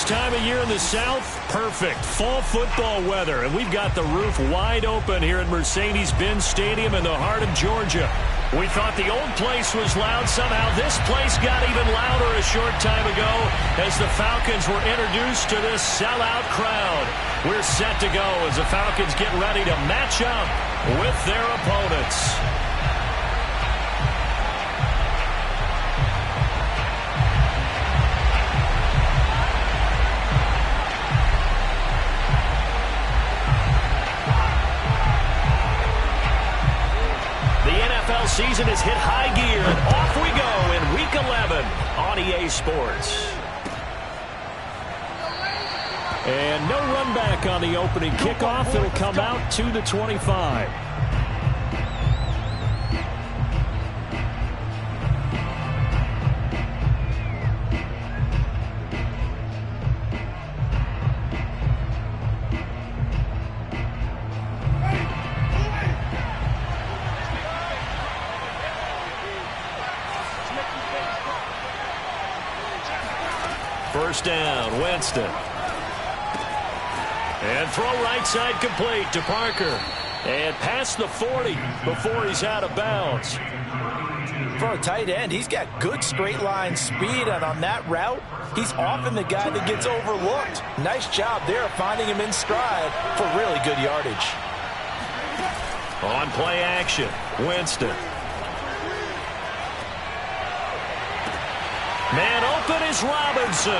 time of year in the South, perfect. Fall football weather, and we've got the roof wide open here at Mercedes-Benz Stadium in the heart of Georgia. We thought the old place was loud. Somehow this place got even louder a short time ago as the Falcons were introduced to this sellout crowd. We're set to go as the Falcons get ready to match up with their opponents. Season has hit high gear, and off we go in Week 11 on EA Sports. And no run back on the opening kickoff. It'll come out to the 25. First down, Winston. And throw right side complete to Parker. And past the 40 before he's out of bounds. For a tight end, he's got good straight line speed, and on that route, he's often the guy that gets overlooked. Nice job there finding him in stride for really good yardage. On play action, Winston. Man open is Robinson.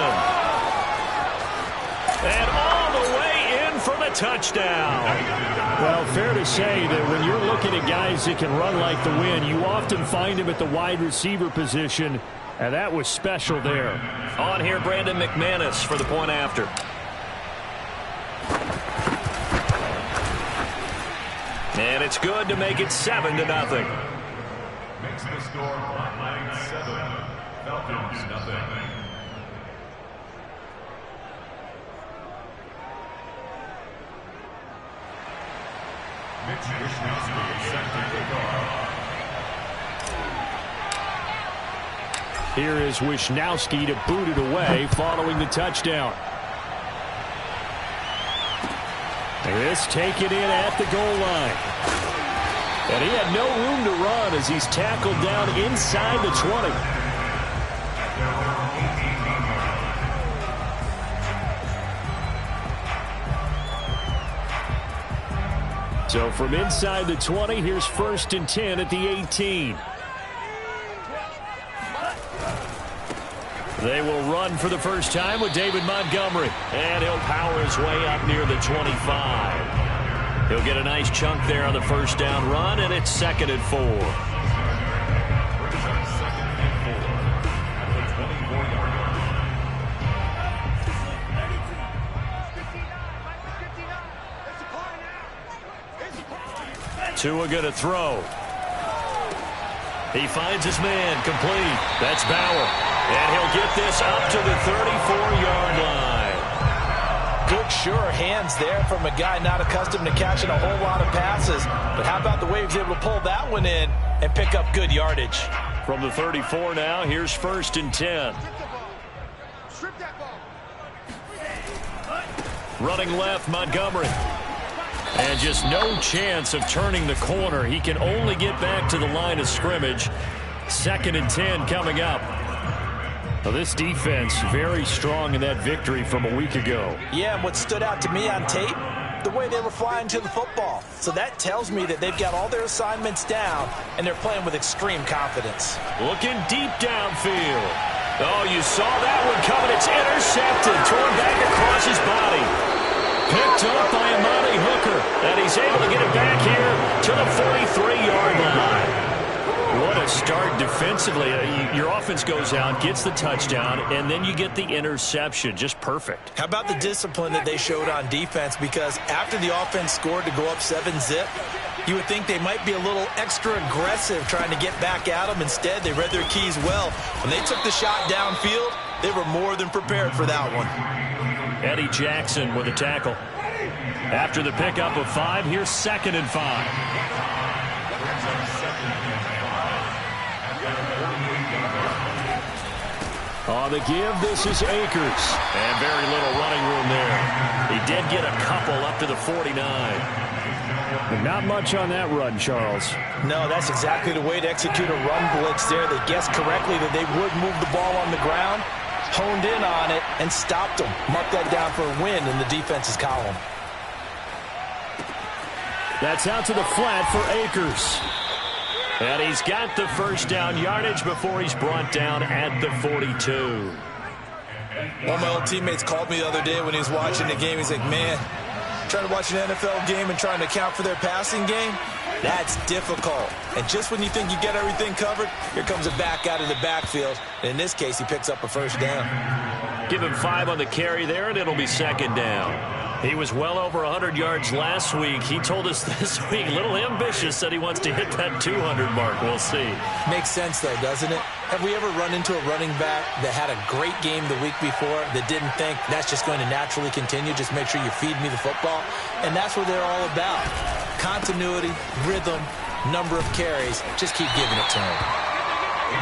And all the way in for the touchdown. Well, fair to say that when you're looking at guys that can run like the wind, you often find them at the wide receiver position, and that was special there. On here, Brandon McManus for the point after. And it's good to make it 7-0. Makes the score 9-7. Falcons, nothing. Mitch Wishnowsky, set to kick off. Here is Wishnowsky to boot it away following the touchdown. This taken in at the goal line. And he had no room to run as he's tackled down inside the 20. So from inside the 20, here's 1st and 10 at the 18. They will run for the first time with David Montgomery. And he'll power his way up near the 25. He'll get a nice chunk there on the first down run, and it's 2nd and 4. Tua going to throw. He finds his man complete. That's Bauer. And he'll get this up to the 34-yard line. Good, sure hands there from a guy not accustomed to catching a whole lot of passes. But how about the way he was able to pull that one in and pick up good yardage? From the 34 now, here's 1st and 10. Running left, Montgomery. And just no chance of turning the corner. He can only get back to the line of scrimmage. 2nd and 10 coming up. Well, this defense very strong in that victory from a week ago. Yeah, and what stood out to me on tape, the way they were flying to the football. So that tells me that they've got all their assignments down, and they're playing with extreme confidence. Looking deep downfield. Oh, you saw that one coming. It's intercepted. Torn back across his body. Picked up by Amani Hooker, and he's able to get it back here to the 43-yard line. What a start defensively. Your offense goes out, gets the touchdown, and then you get the interception. Just perfect. How about the discipline that they showed on defense? Because after the offense scored to go up 7-zip, you would think they might be a little extra aggressive trying to get back at them. Instead, they read their keys well. When they took the shot downfield, they were more than prepared for that one. Eddie Jackson with a tackle. After the pickup of 5, here's 2nd and 5. On the give, this is Akers. And very little running room there. He did get a couple up to the 49. But not much on that run, Charles. No, that's exactly the way to execute a run blitz there. They guessed correctly that they would move the ball on the ground, honed in on it, and stopped them. Mark that down for a win in the defense's column. That's out to the flat for Akers. And he's got the first down yardage before he's brought down at the 42. One of my old teammates called me the other day when he was watching the game. He's like, man, trying to watch an NFL game and trying to account for their passing game, that's difficult. And just when you think you get everything covered, here comes a back out of the backfield. And in this case, he picks up a first down. Give him 5 on the carry there, and it'll be second down. He was well over 100 yards last week. He told us this week, a little ambitious, said he wants to hit that 200 mark. We'll see. Makes sense, though, doesn't it? Have we ever run into a running back that had a great game the week before that didn't think that's just going to naturally continue? Just make sure you feed me the football. And that's what they're all about. Continuity, rhythm, number of carries. Just keep giving it to him.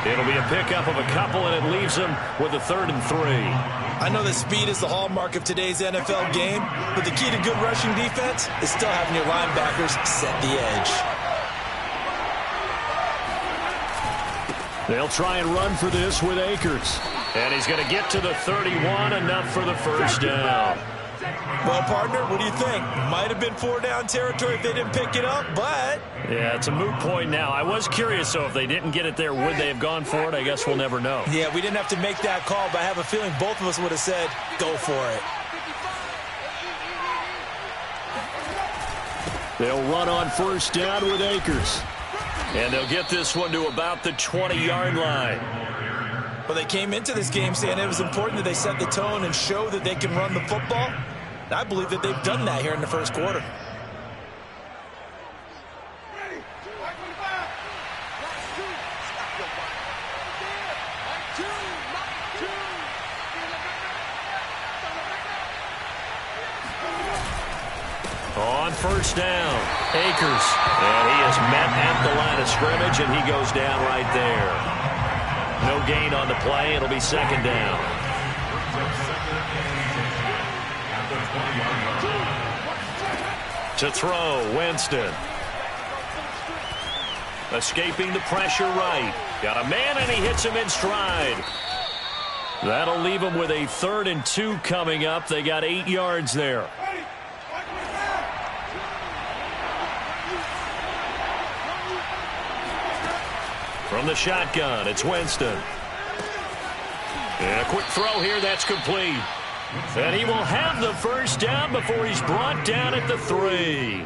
It'll be a pickup of a couple, and it leaves him with a 3rd and 3. I know that speed is the hallmark of today's NFL game, but the key to good rushing defense is still having your linebackers set the edge. They'll try and run for this with Akers. And he's going to get to the 31, enough for the first down. Well, partner, what do you think? Might have been 4-down territory if they didn't pick it up, but... Yeah, it's a moot point now. I was curious, so if they didn't get it there, would they have gone for it? I guess we'll never know. Yeah, we didn't have to make that call, but I have a feeling both of us would have said, go for it. They'll run on first down with Akers. And they'll get this one to about the 20-yard line. Well, they came into this game saying it was important that they set the tone and show that they can run the football. And I believe that they've done that here in the first quarter. On first down, Akers. And he is met at the line of scrimmage, and he goes down right there. No gain on the play. It'll be second down. To throw, Winston. Escaping the pressure right. Got a man, and he hits him in stride. That'll leave him with a 3rd and 2 coming up. They got 8 yards there. From the shotgun, it's Winston. And a quick throw here, that's complete. And he will have the first down before he's brought down at the 3.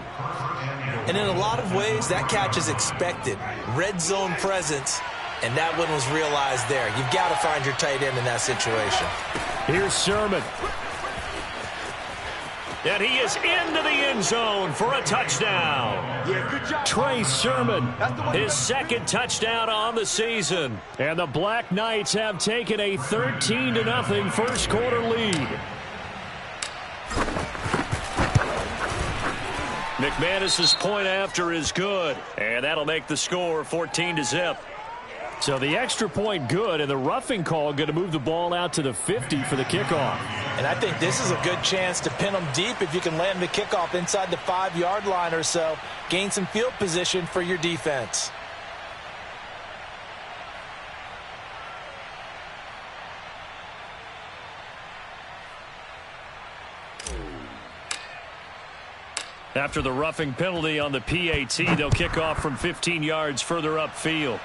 And in a lot of ways, that catch is expected. Red zone presence, and that one was realized there. You've got to find your tight end in that situation. Here's Sermon. And he is into the end zone for a touchdown. Yeah, good job. Trey Sermon, his 2nd touchdown on the season. And the Black Knights have taken a 13-0 first quarter lead. McManus's point after is good. And that'll make the score 14-0. So the extra point good, and the roughing call going to move the ball out to the 50 for the kickoff. And I think this is a good chance to pin them deep if you can land the kickoff inside the 5-yard line or so. Gain some field position for your defense. After the roughing penalty on the PAT, they'll kick off from 15 yards further upfield.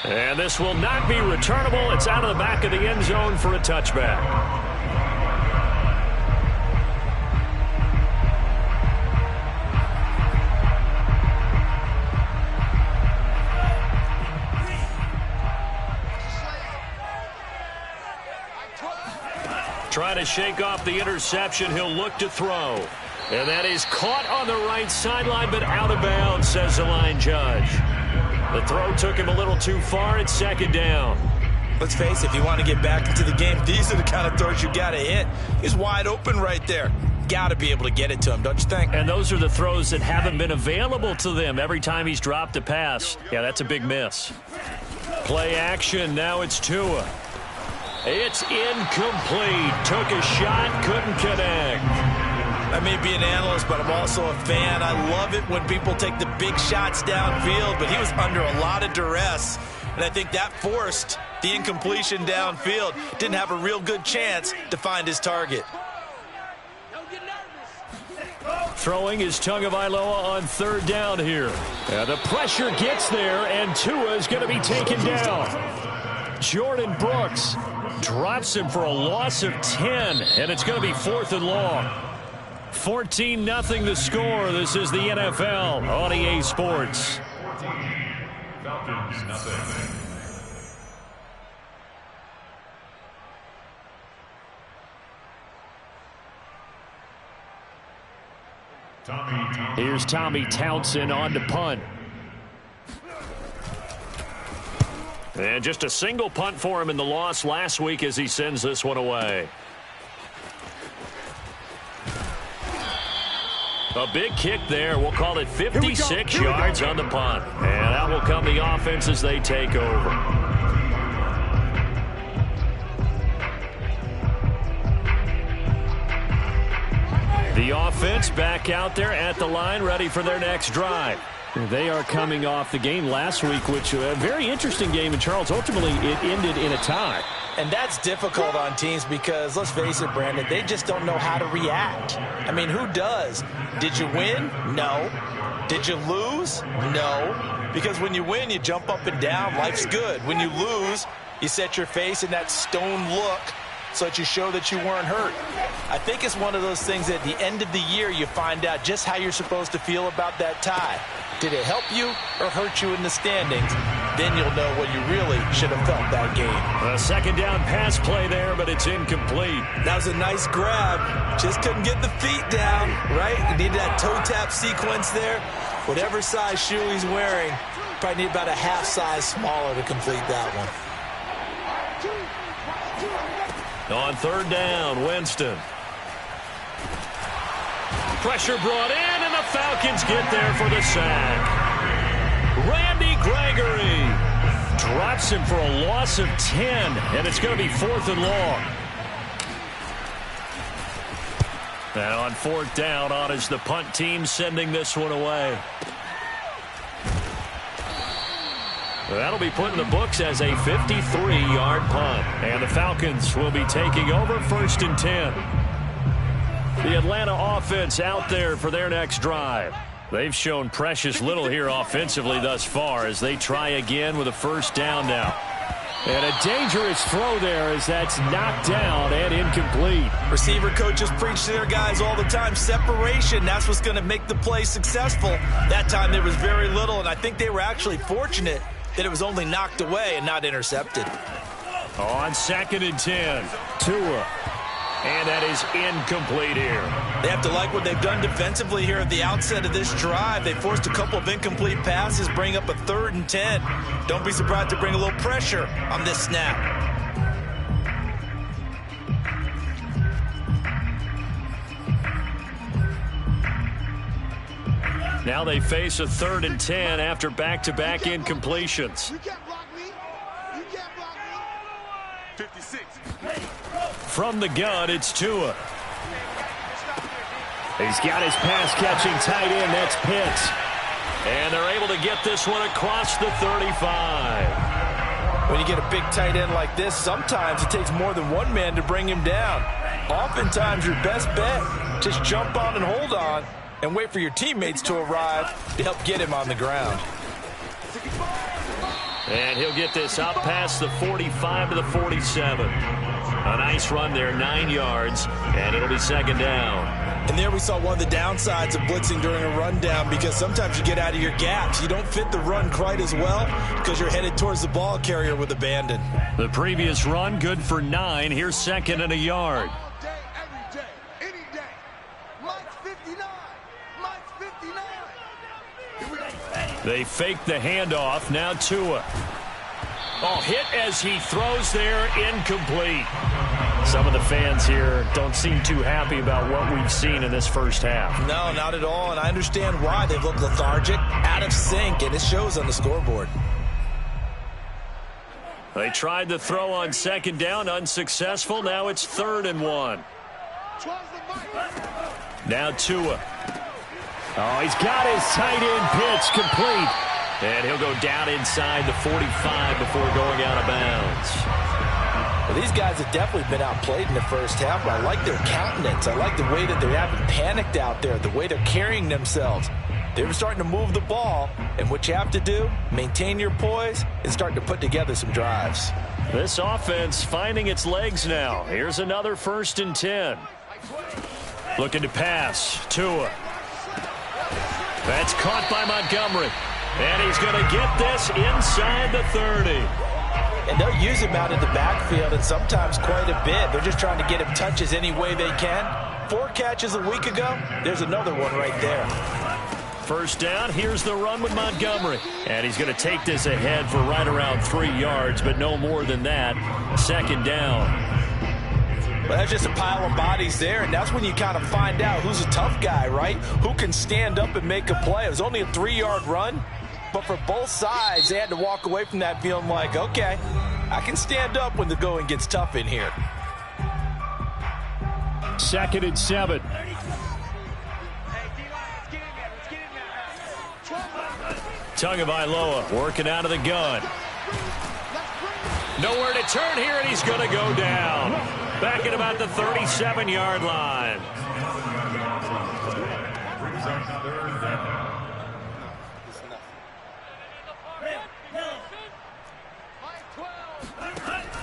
And this will not be returnable. It's out of the back of the end zone for a touchback. Trying to shake off the interception. He'll look to throw. And that is caught on the right sideline, but out of bounds, says the line judge. The throw took him a little too far. It's second down. Let's face it, if you want to get back into the game, these are the kind of throws you got to hit. He's wide open right there. Got to be able to get it to him, don't you think? And those are the throws that haven't been available to them every time he's dropped a pass. Yeah, that's a big miss. Play action. Now it's Tua. It's incomplete. Took a shot, couldn't connect. I may be an analyst, but I'm also a fan. I love it when people take the big shots downfield, but he was under a lot of duress, and I think that forced the incompletion downfield. Didn't have a real good chance to find his target. Throwing is Tagovailoa on third down here. The pressure gets there, and Tua is going to be taken down. Jordan Brooks drops him for a loss of 10, and it's going to be 4th and long. 14-0 the score. This is the NFL on EA Sports. 14, Falcons, nothing. Here's Tommy Townsend on to punt. And just a single punt for him in the loss last week as he sends this one away. A big kick there. We'll call it 56 yards on the punt. And that will come the offense as they take over. The offense back out there at the line, ready for their next drive. They are coming off the game last week, which was a very interesting game in Charles. Ultimately, it ended in a tie. And that's difficult on teams because, let's face it, Brandon, they just don't know how to react. I mean, who does? Did you win? No. Did you lose? No. Because when you win, you jump up and down. Life's good. When you lose, you set your face in that stone look so that you show that you weren't hurt. I think it's one of those things at the end of the year you find out just how you're supposed to feel about that tie. Did it help you or hurt you in the standings? Then you'll know what you really should have felt that game. A second down pass play there, but it's incomplete. That was a nice grab. Just couldn't get the feet down, right? You needed that toe tap sequence there. Whatever size shoe he's wearing, probably need about a half size smaller to complete that one. On third down, Winston. Pressure brought in, and the Falcons get there for the sack. Randy Gregory drops him for a loss of 10, and it's going to be 4th and long. Now on 4th down, on is the punt team sending this one away. That'll be put in the books as a 53-yard punt. And the Falcons will be taking over 1st and 10. The Atlanta offense out there for their next drive. They've shown precious little here offensively thus far as they try again with a 1st down now. And a dangerous throw there as that's knocked down and incomplete. Receiver coaches preach to their guys all the time. Separation, that's what's going to make the play successful. That time there was very little, and I think they were actually fortunate that it was only knocked away and not intercepted. On 2nd and 10, Tua. And that is incomplete here. They have to like what they've done defensively here at the outset of this drive. They forced a couple of incomplete passes, bring up a 3rd and 10. Don't be surprised to bring a little pressure on this snap. Now they face a 3rd and 10 after back-to-back incompletions. You can't block me. You can't block me. 56. From the gun, it's Tua. He's got his pass-catching tight end. That's Pitts. And they're able to get this one across the 35. When you get a big tight end like this, sometimes it takes more than one man to bring him down. Oftentimes, your best bet, just jump on and hold on and wait for your teammates to arrive to help get him on the ground. And he'll get this out past the 45 to the 47. A nice run there, 9 yards, and it'll be 2nd down. And there we saw one of the downsides of blitzing during a rundown because sometimes you get out of your gaps. You don't fit the run quite as well because you're headed towards the ball carrier with abandon. The previous run good for 9. Here's 2nd and a yard. All day, every day, any day. Mike's 59. Mike's 59. Here we go. They fake the handoff. Now Tua. Oh, hit as he throws there, incomplete. Some of the fans here don't seem too happy about what we've seen in this first half. No, not at all, and I understand why. They look lethargic, out of sync, and it shows on the scoreboard. They tried the throw on second down, unsuccessful. Now it's 3rd and 1. Now Tua. Oh, he's got his tight end pitch complete. And he'll go down inside the 45 before going out of bounds. Well, these guys have definitely been outplayed in the first half, but I like their countenance. I like the way that they haven't panicked out there, the way they're carrying themselves. They're starting to move the ball, and what you have to do, maintain your poise and start to put together some drives. This offense finding its legs now. Here's another 1st and 10. Looking to pass. Tua. That's caught by Montgomery. And he's going to get this inside the 30. And they'll use him out in the backfield, and sometimes quite a bit. They're just trying to get him touches any way they can. 4 catches a week ago. There's another one right there. 1st down. Here's the run with Montgomery. And he's going to take this ahead for right around 3 yards, but no more than that. 2nd down. Well, that's just a pile of bodies there, and that's when you kind of find out who's a tough guy, right? Who can stand up and make a play. It was only a 3-yard run, but for both sides, they had to walk away from that feeling like, okay, I can stand up when the going gets tough in here. 2nd and 7. Tagovailoa working out of the gun. Nowhere to turn here, and he's going to go down. Back at about the 37-yard line.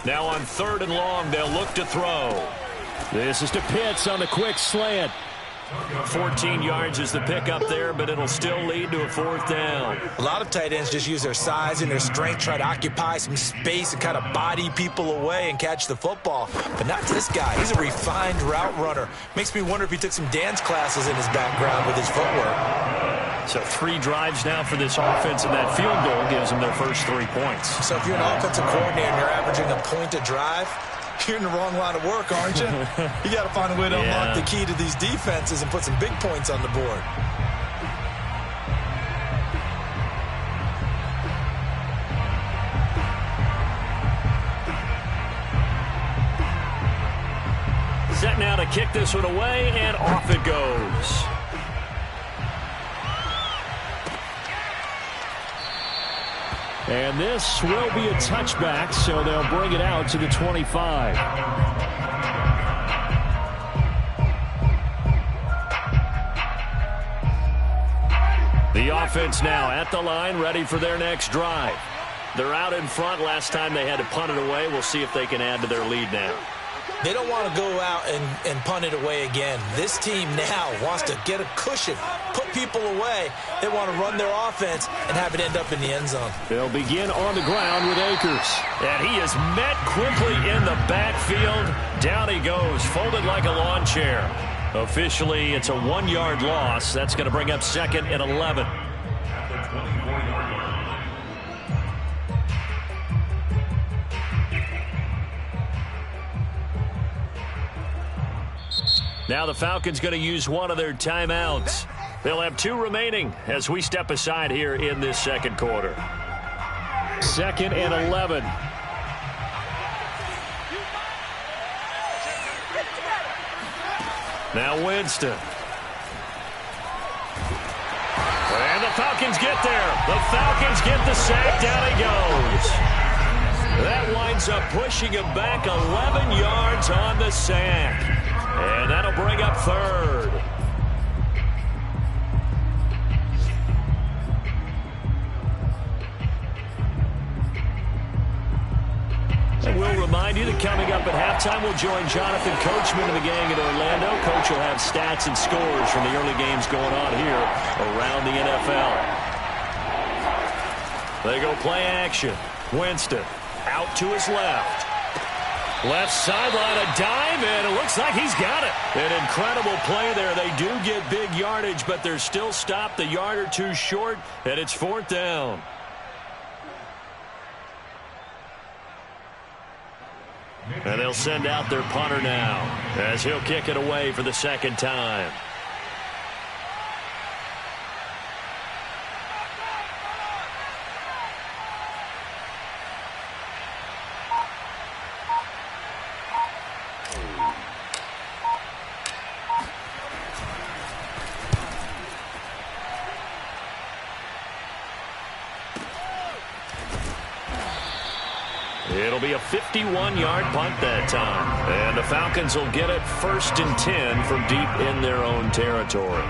Now on 3rd and long, they'll look to throw. This is to Pitts on the quick slant. 14 yards is the pickup there, but it'll still lead to a 4th down. A lot of tight ends just use their size and their strength, try to occupy some space and kind of body people away and catch the football. But not this guy. He's a refined route runner. Makes me wonder if he took some dance classes in his background with his footwork. So 3 drives now for this offense, and that field goal gives them their first 3 points. So if you're an offensive coordinator and you're averaging a point a drive, you're in the wrong line of work, aren't you? You got to find a way to unlock the key to these defenses and put some big points on the board. Set now to kick this one away, and off it goes. And this will be a touchback, so they'll bring it out to the 25. The offense now at the line, ready for their next drive. They're out in front. Last time they had to punt it away. We'll see if they can add to their lead now. They don't want to go out and punt it away again. This team now wants to get a cushion, put people away. They want to run their offense and have it end up in the end zone. They'll begin on the ground with Akers. And he is met quickly in the backfield. Down he goes, folded like a lawn chair. Officially, it's a 1-yard loss. That's going to bring up 2nd and 11. Now the Falcons going to use one of their timeouts. They'll have 2 remaining as we step aside here in this second quarter. 2nd and 11. Now Winston. And the Falcons get there. The Falcons get the sack. Down he goes. That winds up pushing him back 11 yards on the sack. And that'll bring up 3rd. And we'll remind you that coming up at halftime, we'll join Jonathan Coachman and the gang in Orlando. Coach will have stats and scores from the early games going on here around the NFL. They go play action. Winston out to his left. Left sideline, a dive, and it looks like he's got it. An incredible play there. They do get big yardage, but they're still stopped a yard or 2 short, and it's 4th down. And they'll send out their punter now as he'll kick it away for the 2nd time. It'll be a 51-yard punt that time. And the Falcons will get it 1st and 10 from deep in their own territory.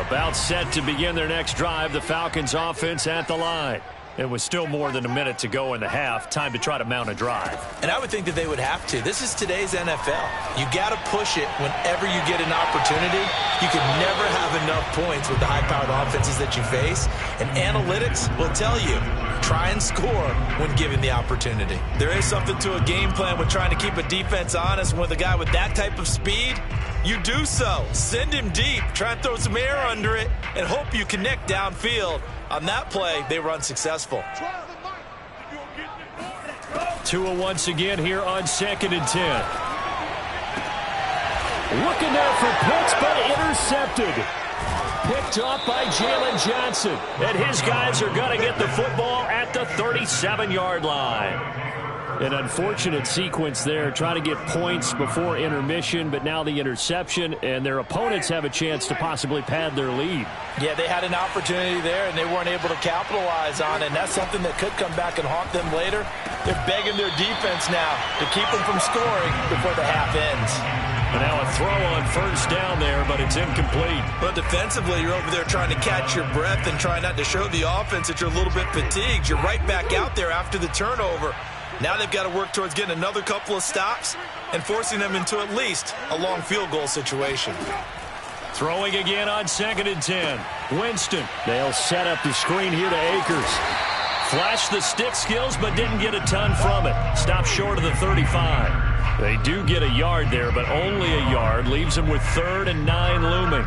About set to begin their next drive, the Falcons offense at the line. It was still more than a minute to go in the half. Time to try to mount a drive. And I would think that they would have to. This is today's NFL. You got to push it whenever you get an opportunity. You can never have enough points with the high-powered offenses that you face. And analytics will tell you, try and score when given the opportunity. There is something to a game plan with trying to keep a defense honest. With a guy with that type of speed, you do so. Send him deep. Try and throw some air under it and hope you connect downfield. On that play, they were unsuccessful. Tua once again here on 2nd and 10. Looking there for Pitts, but intercepted. Picked off by Jalen Johnson. And his guys are going to get the football at the 37-yard line. An unfortunate sequence there, trying to get points before intermission, but now the interception, and their opponents have a chance to possibly pad their lead. Yeah, they had an opportunity there, and they weren't able to capitalize on it, and that's something that could come back and haunt them later. They're begging their defense now to keep them from scoring before the half ends. And now a throw on 1st down there, but it's incomplete. But defensively, you're over there trying to catch your breath and try not to show the offense that you're a little bit fatigued. You're right back out there after the turnover. Now they've got to work towards getting another couple of stops and forcing them into at least a long field goal situation. Throwing again on 2nd and 10. Winston. They'll set up the screen here to Akers. Flashed the stick skills, but didn't get a ton from it. Stopped short of the 35. They do get a yard there, but only a yard. Leaves them with 3rd and 9 looming.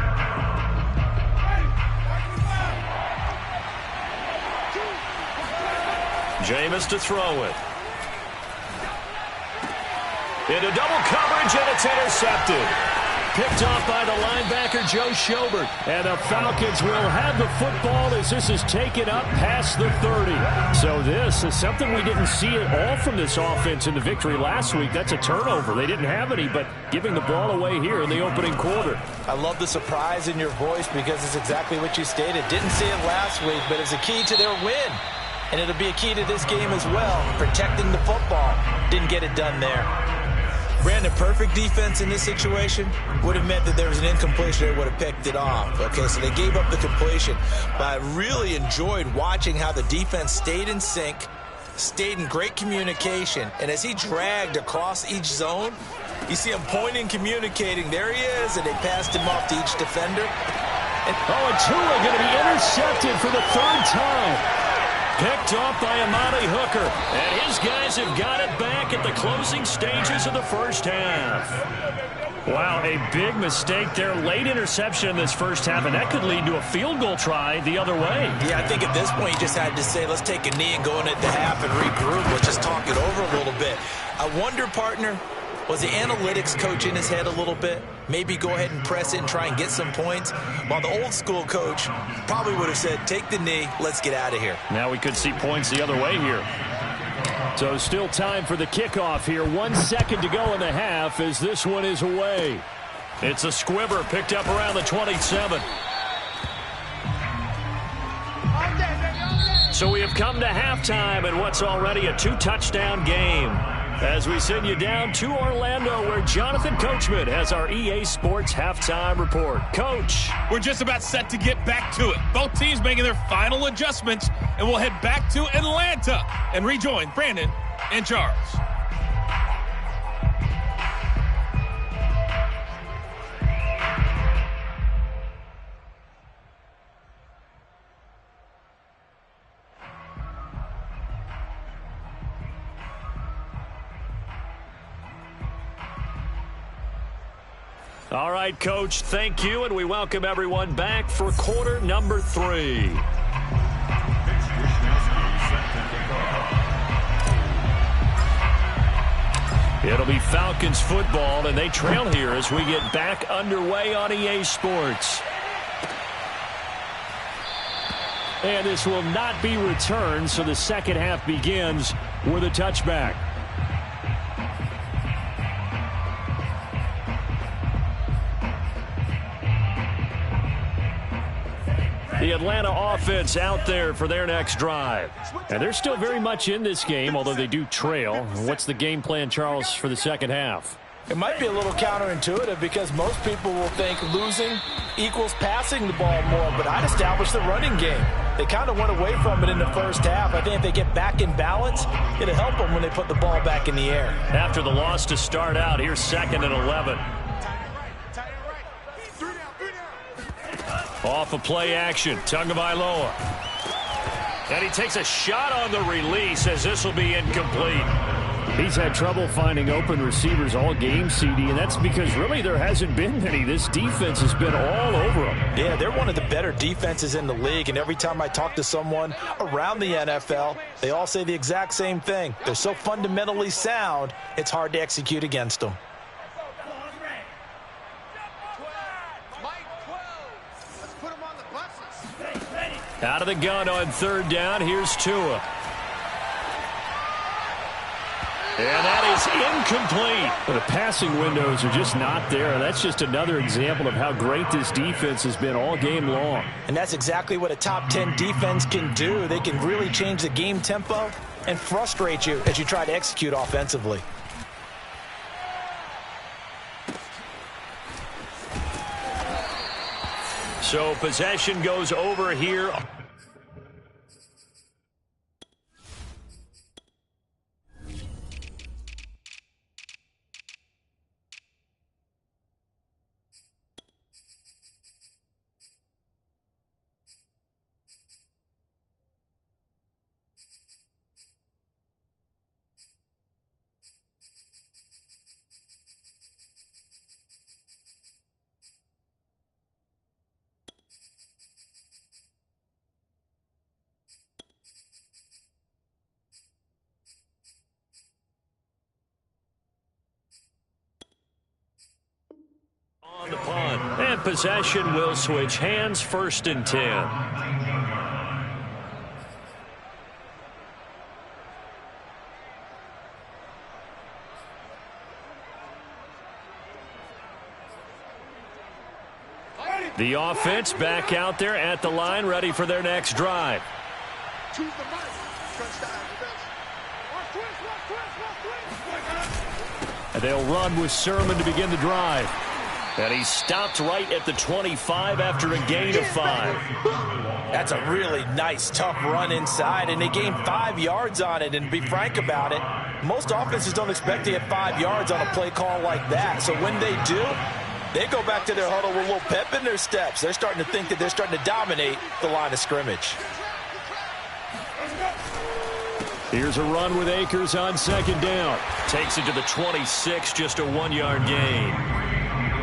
Jameis to throw it. Into double coverage, and it's intercepted. Picked off by the linebacker, Joe Schobert. And the Falcons will have the football as this is taken up past the 30. So this is something we didn't see at all from this offense in the victory last week. That's a turnover. They didn't have any, but giving the ball away here in the opening quarter. I love the surprise in your voice because it's exactly what you stated. Didn't see it last week, but it's a key to their win. And it'll be a key to this game as well, protecting the football. Didn't get it done there. Brandon, perfect defense in this situation would have meant that there was an incompletion. They would have picked it off. Okay, so they gave up the completion. But I really enjoyed watching how the defense stayed in sync, stayed in great communication. And as he dragged across each zone, you see him pointing, communicating. There he is, and they passed him off to each defender. And Tua going to be intercepted for the 3rd time. Picked off by Amani Hooker. And his guys have got it back at the closing stages of the 1st half. Wow, a big mistake there. Late interception in this 1st half, and that could lead to a field goal try the other way. Yeah, I think at this point you just had to say, let's take a knee and go in at the half and regroup. Let's just talk it over a little bit. I wonder, partner, was the analytics coach in his head a little bit? Maybe go ahead and press it and try and get some points. While the old school coach probably would have said, take the knee, let's get out of here. Now we could see points the other way here. So still time for the kickoff here. 1 second to go in the half as this one is away. It's a squibber picked up around the 27. So we have come to halftime in what's already a 2-touchdown game. As we send you down to Orlando, where Jonathan Coachman has our EA Sports Halftime Report. Coach. We're just about set to get back to it. Both teams making their final adjustments, and we'll head back to Atlanta and rejoin Brandon and Charles. All right, Coach, thank you, and we welcome everyone back for quarter number 3. It'll be Falcons football, and they trail here as we get back underway on EA Sports. And this will not be returned, so the second half begins with a touchback. The Atlanta offense out there for their next drive. And they're still very much in this game, although they do trail. What's the game plan, Charles, for the second half? It might be a little counterintuitive because most people will think losing equals passing the ball more, but I'd establish the running game. They kind of went away from it in the first half. I think if they get back in balance, it'll help them when they put the ball back in the air. After the loss to start out, here's 2nd and 11. Off of play action, Tagovailoa. And he takes a shot on the release as this will be incomplete. He's had trouble finding open receivers all game, CD, and that's because really there hasn't been many. This defense has been all over them. Yeah, they're one of the better defenses in the league, and every time I talk to someone around the NFL, they all say the exact same thing. They're so fundamentally sound, it's hard to execute against them. Out of the gun on 3rd down, here's Tua. And that is incomplete. But the passing windows are just not there. That's just another example of how great this defense has been all game long. And that's exactly what a top 10 defense can do. They can really change the game tempo and frustrate you as you try to execute offensively. So possession goes over here. On the punt. And possession will switch hands, 1st and 10. The offense back out there at the line, ready for their next drive. And they'll run with Sermon to begin the drive. And he stopped right at the 25 after a gain of 5. That's a really nice, tough run inside, and they gained 5 yards on it. And to be frank about it, most offenses don't expect to get 5 yards on a play call like that. So when they do, they go back to their huddle with a little pep in their steps. They're starting to think that they're starting to dominate the line of scrimmage. Here's a run with Akers on 2nd down. Takes it to the 26, just a 1-yard gain.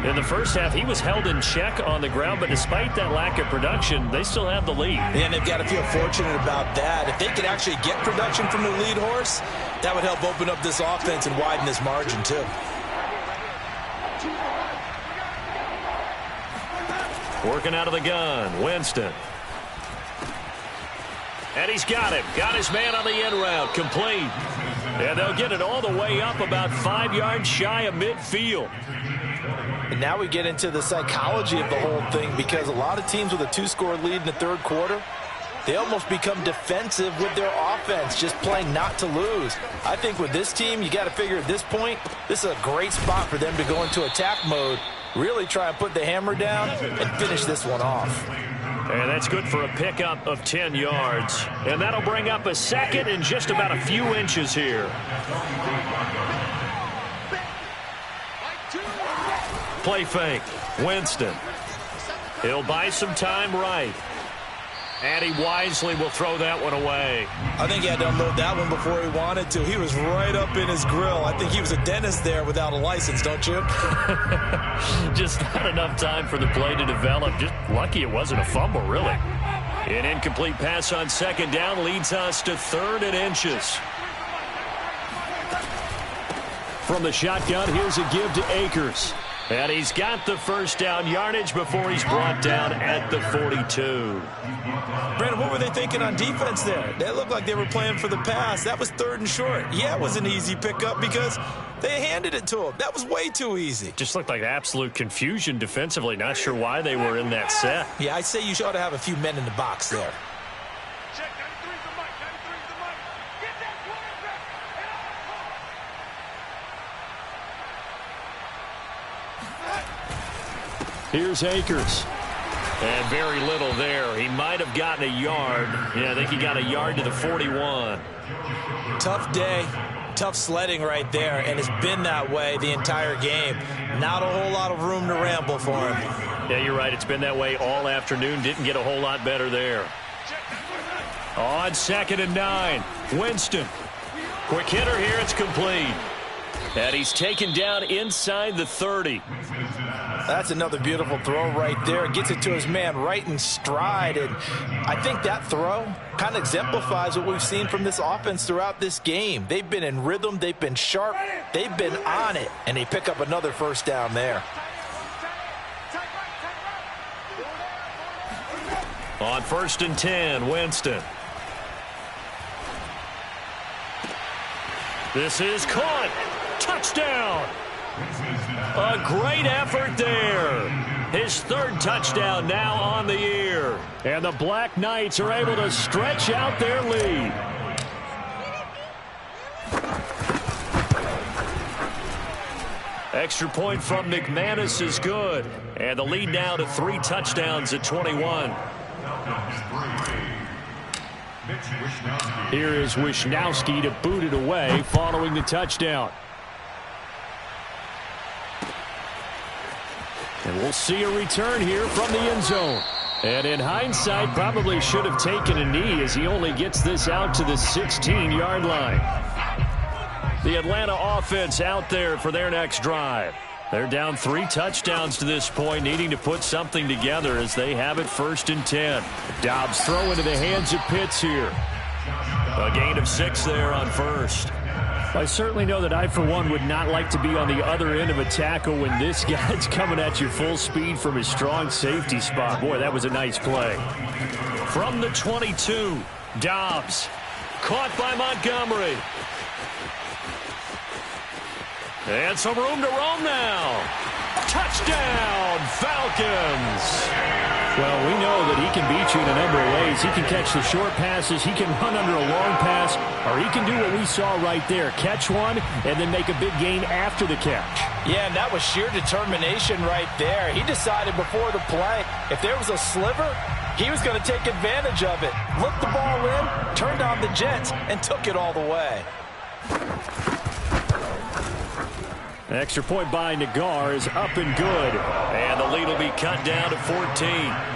In the first half, he was held in check on the ground, but despite that lack of production, they still have the lead. And they've got to feel fortunate about that. If they could actually get production from the lead horse, that would help open up this offense and widen this margin, too. Working out of the gun, Winston. And he's got him. Got his man on the end route, complete. And they'll get it all the way up about 5 yards shy of midfield. And now we get into the psychology of the whole thing, because a lot of teams with a 2-score lead in the 3rd quarter, they almost become defensive with their offense, just playing not to lose. I think with this team, you got to figure at this point, this is a great spot for them to go into attack mode, really try and put the hammer down and finish this one off. And that's good for a pickup of 10 yards. And that'll bring up a 2nd and just about a few inches here. Play fake. Winston. He'll buy some time right. And he wisely will throw that one away. I think he had to unload that one before he wanted to. He was right up in his grill. I think he was a dentist there without a license, don't you? Just not enough time for the play to develop. Just lucky it wasn't a fumble, really. An incomplete pass on 2nd down leads us to 3rd and inches. From the shotgun, here's a give to Akers. And he's got the first down yardage before he's brought down at the 42. Brandon, what were they thinking on defense there? They looked like they were playing for the pass. That was 3rd and short. Yeah, it was an easy pickup because they handed it to him. That was way too easy. Just looked like absolute confusion defensively. Not sure why they were in that set. Yeah, I'd say you ought to have a few men in the box there. Here's Akers. And very little there. He might have gotten a yard. Yeah, I think he got a yard to the 41. Tough day. Tough sledding right there, and it's been that way the entire game. Not a whole lot of room to ramble for him. Yeah, you're right. It's been that way all afternoon. Didn't get a whole lot better there. On 2nd and 9, Winston. Quick hitter here. It's complete. And he's taken down inside the 30. That's another beautiful throw right there. Gets it to his man right in stride. And I think that throw kind of exemplifies what we've seen from this offense throughout this game. They've been in rhythm. They've been sharp. They've been on it. And they pick up another first down there. On 1st and 10, Winston. This is caught. Touchdown. A great effort there. His 3rd touchdown now on the year. And the Black Knights are able to stretch out their lead. Extra point from McManus is good. And the lead now to 3 touchdowns at 21. Here is Wishnowski to boot it away following the touchdown. And we'll see a return here from the end zone. And in hindsight, probably should have taken a knee as he only gets this out to the 16-yard line. The Atlanta offense out there for their next drive. They're down 3 touchdowns to this point, needing to put something together as they have it 1st and 10. Dobbs throw into the hands of Pitts here. A gain of 6 there on 1st. I certainly know that I, for one, would not like to be on the other end of a tackle when this guy's coming at you full speed from his strong safety spot. Boy, that was a nice play. From the 22, Dobbs. Caught by Montgomery. And some room to roam now. Touchdown, Falcons. Well, we know that he can beat you in a number of ways. He can catch the short passes, he can run under a long pass, or he can do what we saw right there, catch one and then make a big gain after the catch. Yeah, and that was sheer determination right there. He decided before the play, if there was a sliver, he was going to take advantage of it. Looked the ball in, turned on the jets, and took it all the way. An extra point by Nagar is up and good. And the lead will be cut down to 14.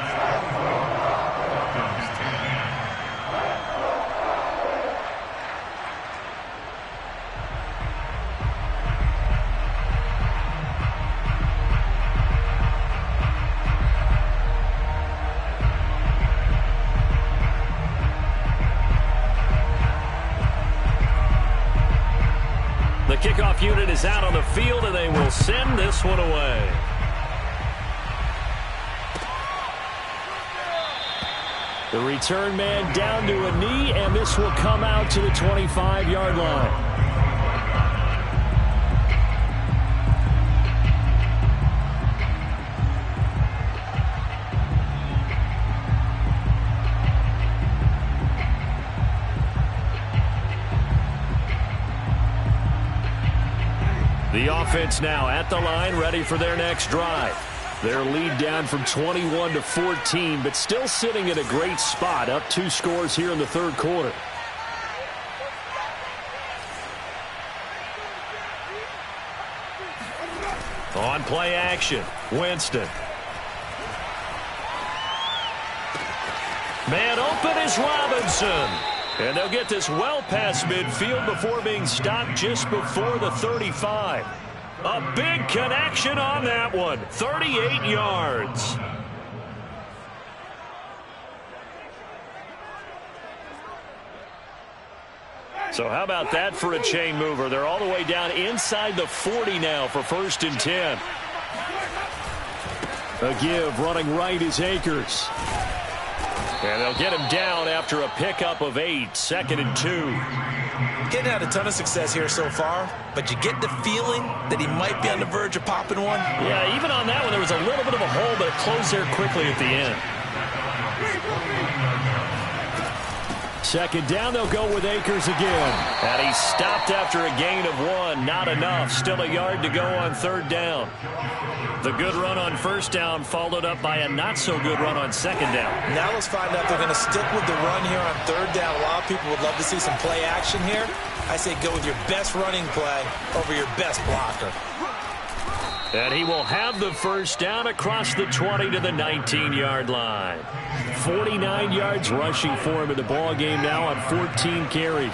The kickoff unit is out on the field, and they will send this one away. The return man down to a knee, and this will come out to the 25-yard line. The offense now at the line, ready for their next drive. Their lead down from 21 to 14, but still sitting in a great spot, up 2 scores here in the 3rd quarter. On play action, Winston. Man open is Robinson. And they'll get this well past midfield before being stopped just before the 35. A big connection on that one. 38 yards. So how about that for a chain mover? They're all the way down inside the 40 now for 1st and 10. A give running right is Akers. And they'll get him down after a pickup of 8, 2nd and 2. Getting had a ton of success here so far, but you get the feeling that he might be on the verge of popping one. Yeah, even on that one, there was a little bit of a hole, but it closed there quickly at the end. 2nd down, they'll go with Akers again. And he stopped after a gain of 1. Not enough. Still a yard to go on 3rd down. The good run on 1st down followed up by a not-so-good run on 2nd down. Now let's find out if they're going to stick with the run here on 3rd down. A lot of people would love to see some play action here. I say go with your best running play over your best blocker. And he will have the 1st down across the 20 to the 19-yard line. 49 yards rushing for him in the ball game now on 14 carries.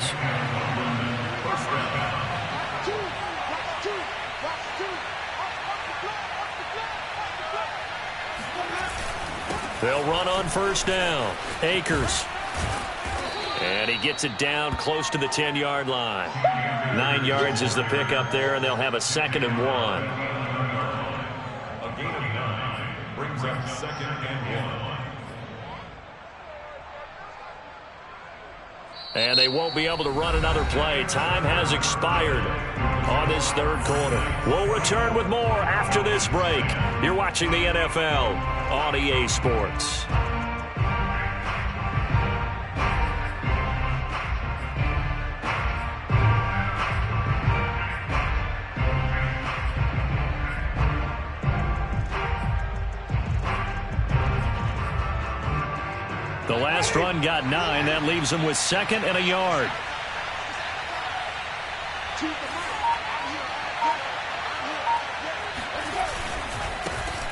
They'll run on 1st down. Akers. And he gets it down close to the 10-yard line. 9 yards is the pickup there, and they'll have a 2nd and 1. A gain of 9 brings up 2nd and 1. And they won't be able to run another play. Time has expired on this 3rd quarter. We'll return with more after this break. You're watching the NFL on EA Sports. The last run got 9. That leaves him with 2nd and a yard.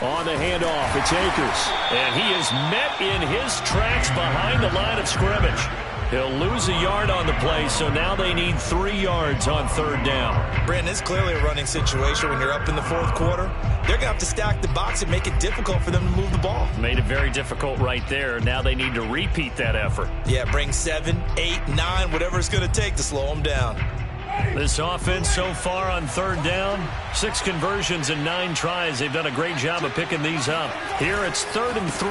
On the handoff, it's Akers. And he is met in his tracks behind the line of scrimmage. He'll lose a yard on the play, so now they need 3 yards on 3rd down. Brandon, it's clearly a running situation when you're up in the 4th quarter. They're going to have to stack the box and make it difficult for them to move the ball. Made it very difficult right there. Now they need to repeat that effort. Yeah, bring 7, 8, 9, whatever it's going to take to slow them down. This offense so far on 3rd down, 6 conversions and 9 tries. They've done a great job of picking these up. Here it's 3rd and 3.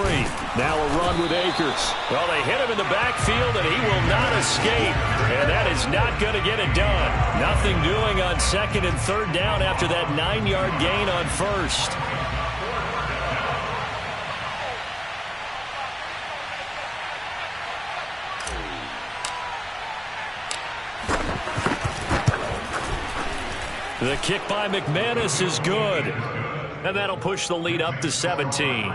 Now a run with Akers. Well, they hit him in the backfield, and he will not escape. And that is not going to get it done. Nothing doing on 2nd and 3rd down after that 9-yard gain on 1st. The kick by McManus is good. And that'll push the lead up to 17.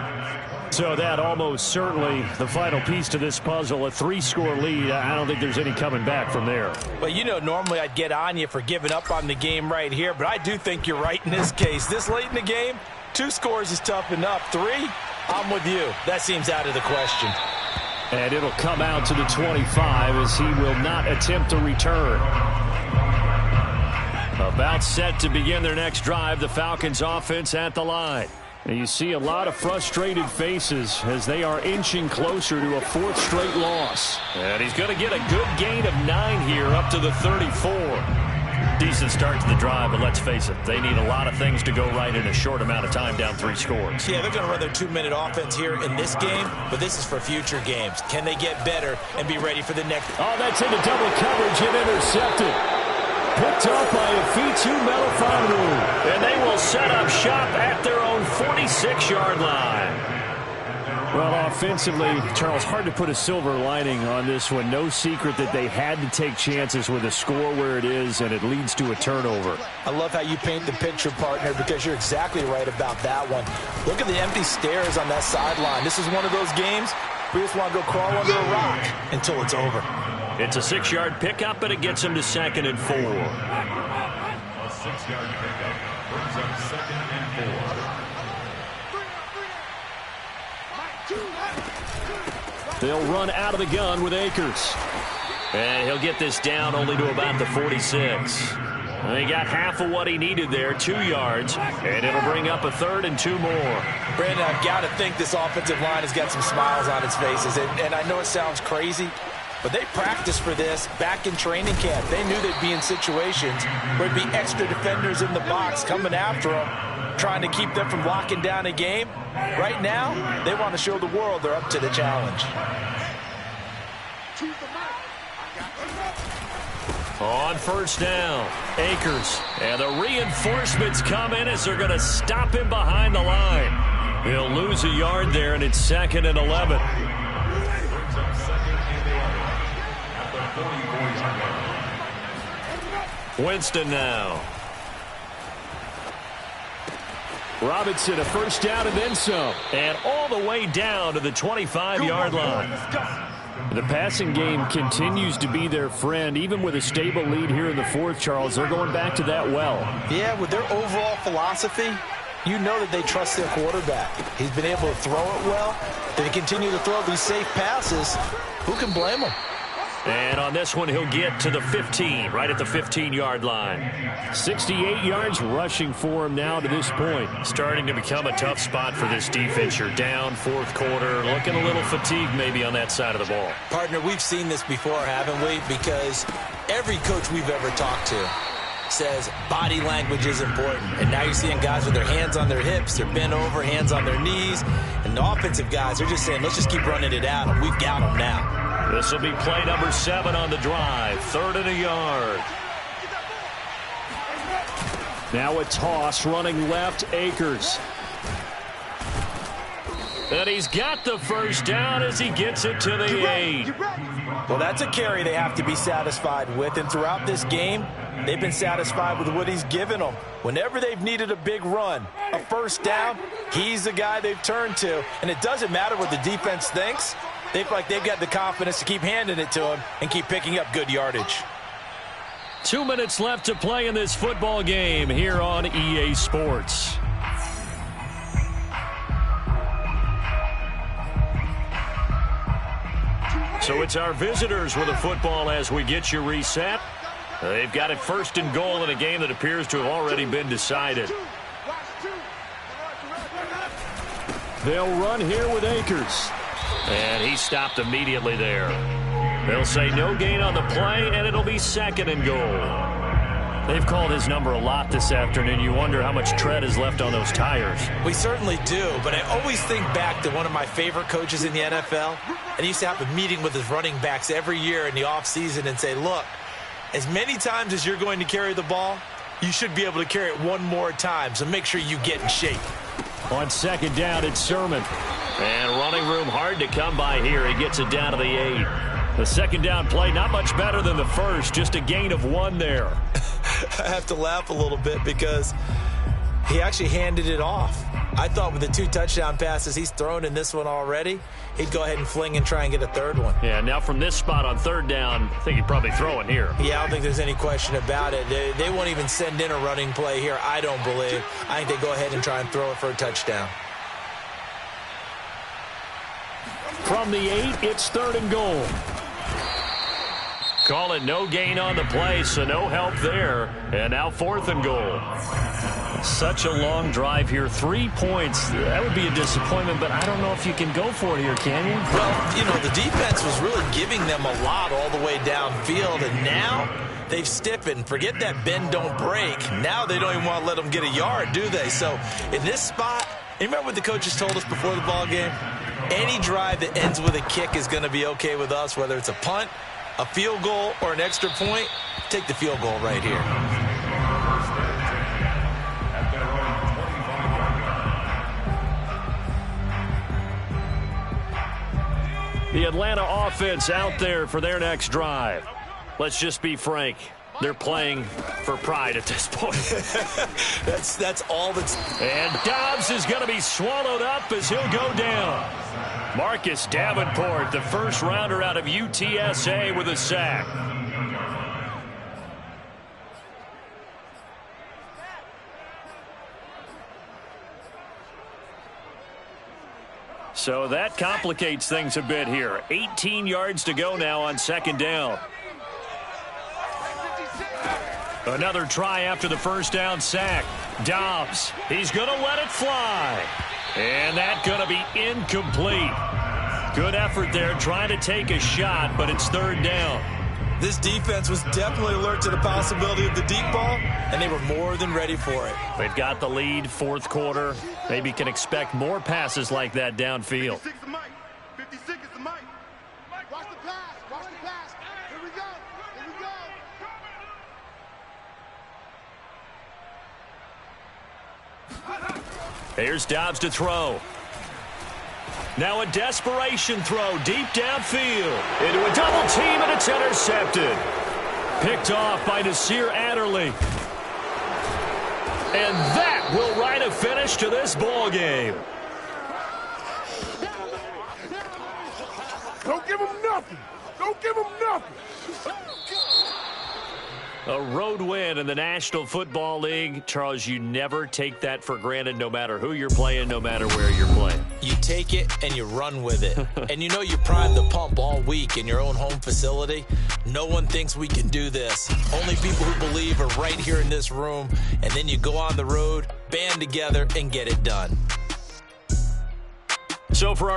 So that almost certainly the final piece to this puzzle, a 3-score lead. I don't think there's any coming back from there. Well, you know, normally I'd get on you for giving up on the game right here, but I do think you're right in this case. This late in the game, 2 scores is tough enough. 3, I'm with you. That seems out of the question. And it'll come out to the 25 as he will not attempt to return. About set to begin their next drive, the Falcons offense at the line. And you see a lot of frustrated faces as they are inching closer to a 4th straight loss. And he's going to get a good gain of 9 here up to the 34. Decent start to the drive, but let's face it, they need a lot of things to go right in a short amount of time down 3 scores. Yeah, they're going to run their 2-minute offense here in this game, but this is for future games. Can they get better and be ready for the next? Oh, that's into double coverage and intercepted. Picked up by Afitu Melifonwu. And they will set up shop at their own 46-yard line. Well, offensively, Charles, hard to put a silver lining on this one. No secret that they had to take chances with a score where it is, and it leads to a turnover. I love how you paint the picture, partner, because you're exactly right about that one. Look at the empty stairs on that sideline. This is one of those games where you just want to go crawl under a rock until it's over. It's a 6-yard pickup, but it gets him to 2nd and 4. A 6-yard pickup brings up 2nd and 4. They'll run out of the gun with Akers. And he'll get this down only to about the 46. He got half of what he needed there, 2 yards, and it'll bring up a 3rd and 2 more. Brandon, I've got to think this offensive line has got some smiles on its faces, and I know it sounds crazy, but they practiced for this back in training camp. They knew they'd be in situations where there'd be extra defenders in the box coming after them, trying to keep them from locking down a game. Right now, they want to show the world they're up to the challenge. On first down, Akers. And the reinforcements come in as they're going to stop him behind the line. He'll lose a yard there, and it's 2nd and 11. Winston now. Robinson, a first down and then some. And all the way down to the 25-yard line. The passing game continues to be their friend. Even with a stable lead here in the fourth, Charles, they're going back to that well. Yeah, with their overall philosophy, you know that they trust their quarterback. He's been able to throw it well. They continue to throw these safe passes. Who can blame them? And on this one, he'll get to the 15, right at the 15-yard line. 68 yards rushing for him now to this point. Starting to become a tough spot for this defense. You're down fourth quarter, looking a little fatigued maybe on that side of the ball. Partner, we've seen this before, haven't we? Because every coach we've ever talked to says body language is important. And now you're seeing guys with their hands on their hips, they're bent over, hands on their knees. And the offensive guys, they're just saying, let's just keep running it at them. We've got them now. This will be play number 7 on the drive. 3rd and a yard. Now a toss running left, Akers. And he's got the first down as he gets it to the 8. Well, that's a carry they have to be satisfied with. And throughout this game, they've been satisfied with what he's given them. Whenever they've needed a big run, a first down, he's the guy they've turned to. And it doesn't matter what the defense thinks. They feel like they've got the confidence to keep handing it to him and keep picking up good yardage. 2 minutes left to play in this football game here on EA Sports. So it's our visitors with a football as we get you reset. They've got it 1st and goal in a game that appears to have already been decided. They'll run here with Akers. And he stopped immediately there. They'll say no gain on the play, and it'll be 2nd and goal. They've called his number a lot this afternoon. You wonder how much tread is left on those tires. We certainly do, but I always think back to one of my favorite coaches in the NFL, and he used to have a meeting with his running backs every year in the offseason and say, look, as many times as you're going to carry the ball, you should be able to carry it one more time, so make sure you get in shape. On 2nd down, it's Sermon. And running room hard to come by here. He gets it down to the 8. The 2nd down play, not much better than the first. Just a gain of 1 there. I have to laugh a little bit because he actually handed it off. I thought with the 2 touchdown passes he's thrown in this one already, he'd go ahead and fling and try and get a 3rd one. Yeah, now from this spot on 3rd down, I think he'd probably throw it here. Yeah, I don't think there's any question about it. They won't even send in a running play here, I don't believe. I think they go ahead and try and throw it for a touchdown. From the 8, it's 3rd and goal. Call it no gain on the play, so no help there. And now 4th and goal. Such a long drive here. 3 points. That would be a disappointment, but I don't know if you can go for it here, can you? Well, you know, the defense was really giving them a lot all the way downfield, and now they've stiffened. Forget that bend, don't break. Now they don't even want to let them get a yard, do they? So in this spot, you remember what the coaches told us before the ball game? Any drive that ends with a kick is going to be okay with us, whether it's a punt, a field goal, or an extra point. Take the field goal right here. The Atlanta offense out there for their next drive. Let's just be frank. They're playing for pride at this point. that's all that's... And Dobbs is going to be swallowed up as he'll go down. Marcus Davenport, the first rounder out of UTSA, with a sack. So that complicates things a bit here. 18 yards to go now on 2nd down. Another try after the first down sack. Dobbs, he's going to let it fly. And that's going to be incomplete. Good effort there trying to take a shot, but it's third down. This defense was definitely alert to the possibility of the deep ball, and they were more than ready for it. They've got the lead, fourth quarter. Maybe can expect more passes like that downfield. 56 is Mike. 56 is the Mike. Watch the pass. Watch the pass. Here we go. Here we go. Here's Dobbs to throw. Now a desperation throw deep downfield. Into a double team, and it's intercepted. Picked off by Nasir Adderley. And that will write a finish to this ball game. Don't give him nothing. Don't give him nothing. A road win in the National Football League. Charles, you never take that for granted, no matter who you're playing, no matter where you're playing. You take it and you run with it. And you know you primed the pump all week in your own home facility. No one thinks we can do this. Only people who believe are right here in this room. And then you go on the road, band together, and get it done. So for our